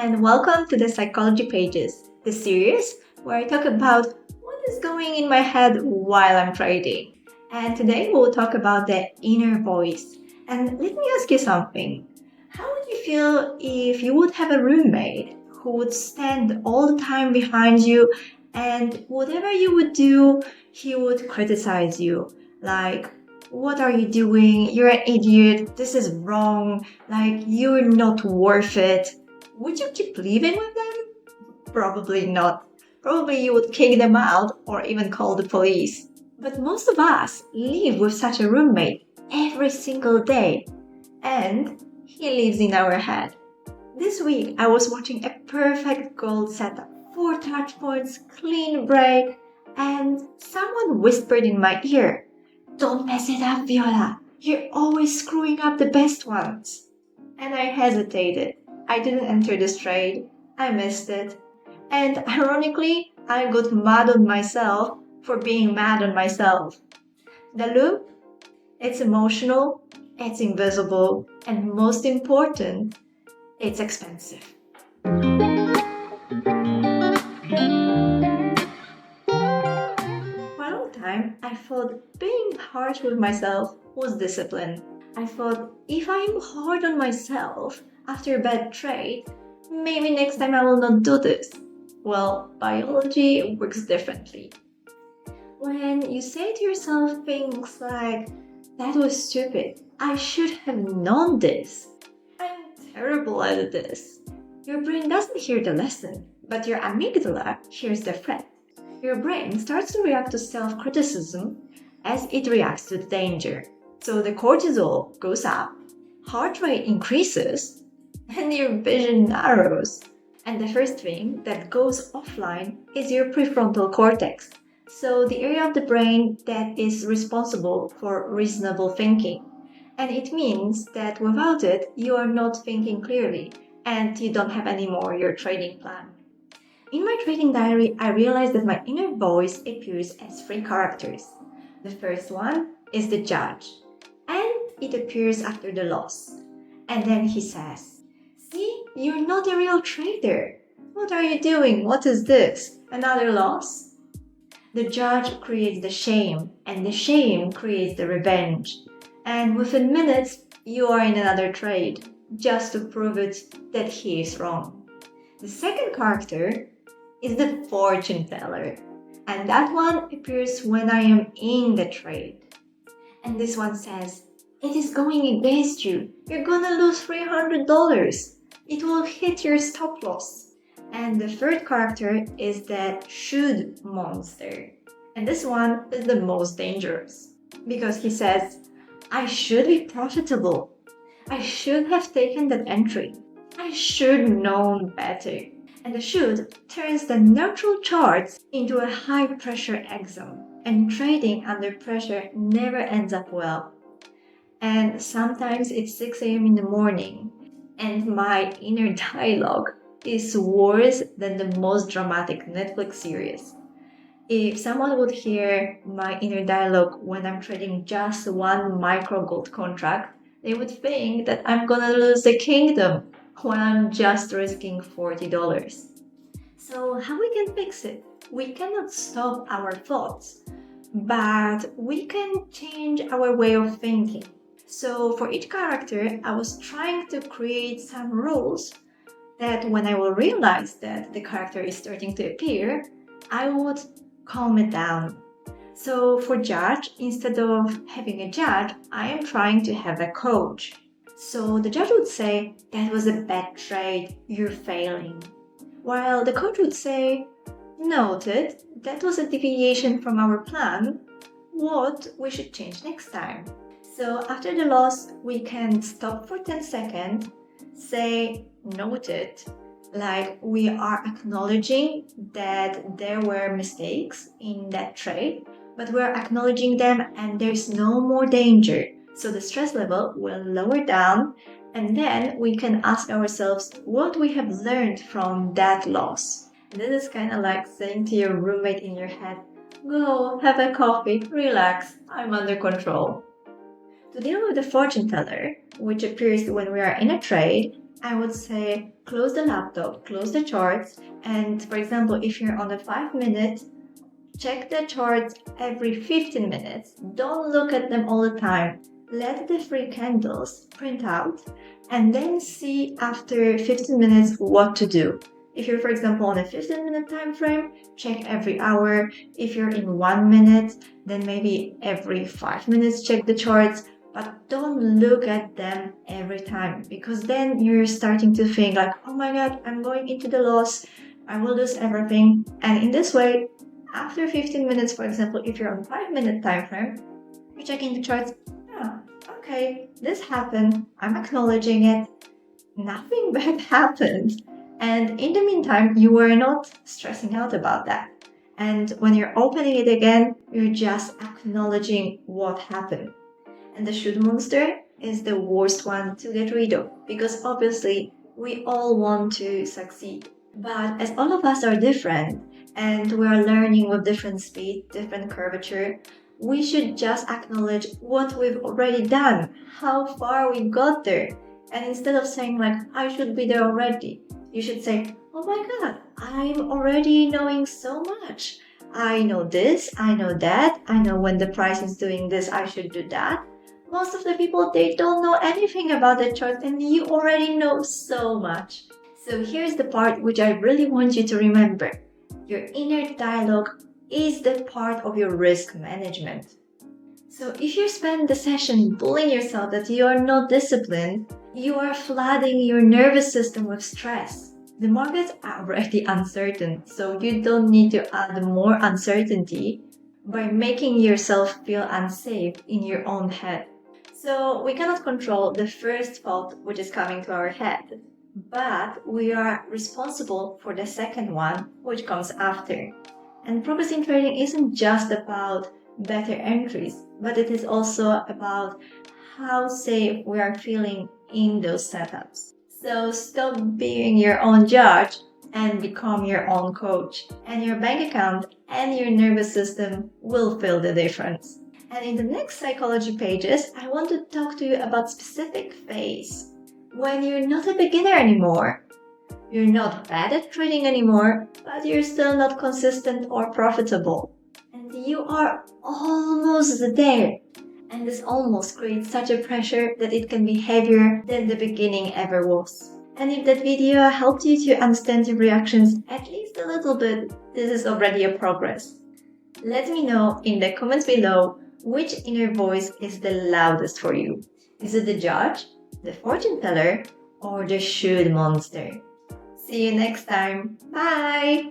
and welcome to the Psychology Pages, the series where I talk about what is going in my head while I'm trading. And today we'll talk about the inner voice. And let me ask you something. How would you feel if you would have a roommate who would stand all the time behind you and whatever you would do, he would criticize you? Like, what are you doing? You're an idiot. This is wrong. Like, you're not worth it. Would you keep living with them? Probably not. Probably you would kick them out or even call the police. But most of us live with such a roommate every single day. And he lives in our head. This week I was watching a perfect gold setup. 4 touch points, clean break, and someone whispered in my ear, "Don't mess it up, Viola. You're always screwing up the best ones." And I hesitated. I didn't enter this trade. I missed it. And ironically, I got mad on myself for being mad on myself. The loop? It's emotional, it's invisible, and most important, it's expensive. For a long time, I thought being harsh with myself was discipline. I thought if I'm hard on myself after a bad trade, maybe next time I will not do this. Well, biology works differently. When you say to yourself things like, "That was stupid, I should have known this, I'm terrible at this," your brain doesn't hear the lesson, but your amygdala hears the threat. Your brain starts to react to self-criticism as it reacts to the danger. So the cortisol goes up, heart rate increases, and your vision narrows. And the first thing that goes offline is your prefrontal cortex. So the area of the brain that is responsible for reasonable thinking. And it means that without it, you are not thinking clearly and you don't have anymore your trading plan. In my trading diary, I realized that my inner voice appears as 3 characters. The first one is the judge, and it appears after the loss. And then he says, "See, you're not a real trader. What are you doing? What is this? Another loss?" The judge creates the shame, and the shame creates the revenge. And within minutes, you are in another trade, just to prove it that he is wrong. The second character is the fortune teller, and that one appears when I am in the trade. And this one says, "It is going against you. You're gonna lose $300. It will hit your stop loss." And the third character is the should monster. And this one is the most dangerous because he says, "I should be profitable. I should have taken that entry. I should known better." And the should turns the neutral charts into a high-pressure exam. And trading under pressure never ends up well. And sometimes it's 6 a.m. in the morning, and my inner dialogue is worse than the most dramatic Netflix series. If someone would hear my inner dialogue when I'm trading just one micro gold contract, they would think that I'm gonna lose the kingdom when I'm just risking $40. So how we can fix it? We cannot stop our thoughts, but we can change our way of thinking. So for each character, I was trying to create some rules that when I will realize that the character is starting to appear, I would calm it down. So for judge, instead of having a judge, I am trying to have a coach. So the judge would say, "That was a bad trade, you're failing." While the coach would say, "Noted, that was a deviation from our plan. What we should change next time." So after the loss, we can stop for 10 seconds, say "noted," like we are acknowledging that there were mistakes in that trade, but we're acknowledging them and there's no more danger. So the stress level will lower down, and then we can ask ourselves what we have learned from that loss. And this is kind of like saying to your roommate in your head, "Go, have a coffee, relax, I'm under control." To deal with the fortune teller, which appears when we are in a trade, I would say close the laptop, close the charts, and for example, if you're on a 5 minute, check the charts every 15 minutes. Don't look at them all the time. Let the free candles print out and then see after 15 minutes what to do. If you're, for example, on a 15-minute time frame, check every hour. If you're in 1 minute, then maybe every 5 minutes check the charts. But don't look at them every time, because then you're starting to think like, oh my god, I'm going into the loss, I will lose everything. And in this way, after 15 minutes, for example, if you're on 5-minute time frame, you're checking the charts. Oh, okay, this happened. I'm acknowledging it. Nothing bad happened. And in the meantime, you were not stressing out about that. And when you're opening it again, you're just acknowledging what happened. And the should monster is the worst one to get rid of, because obviously we all want to succeed. But as all of us are different and we are learning with different speed, different curvature, we should just acknowledge what we've already done, how far we got there. And instead of saying like, I should be there already, you should say, oh my god, I'm already knowing so much. I know this, I know that, I know when the price is doing this, I should do that. Most of the people, they don't know anything about the chart and you already know so much. So here's the part which I really want you to remember. Your inner dialogue is the part of your risk management. So if you spend the session bullying yourself that you are not disciplined, you are flooding your nervous system with stress. The markets are already uncertain, so you don't need to add more uncertainty by making yourself feel unsafe in your own head. So we cannot control the first thought which is coming to our head, but we are responsible for the second one which comes after. And progressing trading isn't just about better entries, but it is also about how safe we are feeling in those setups. So stop being your own judge and become your own coach. And your bank account and your nervous system will feel the difference. And in the next psychology pages, I want to talk to you about specific phase. When you're not a beginner anymore, you're not bad at trading anymore, but you're still not consistent or profitable. And you are almost there. And this almost creates such a pressure that it can be heavier than the beginning ever was. And if that video helped you to understand your reactions at least a little bit, this is already a progress. Let me know in the comments below which inner voice is the loudest for you. Is it the judge, the fortune teller, or the should monster? See you next time. Bye!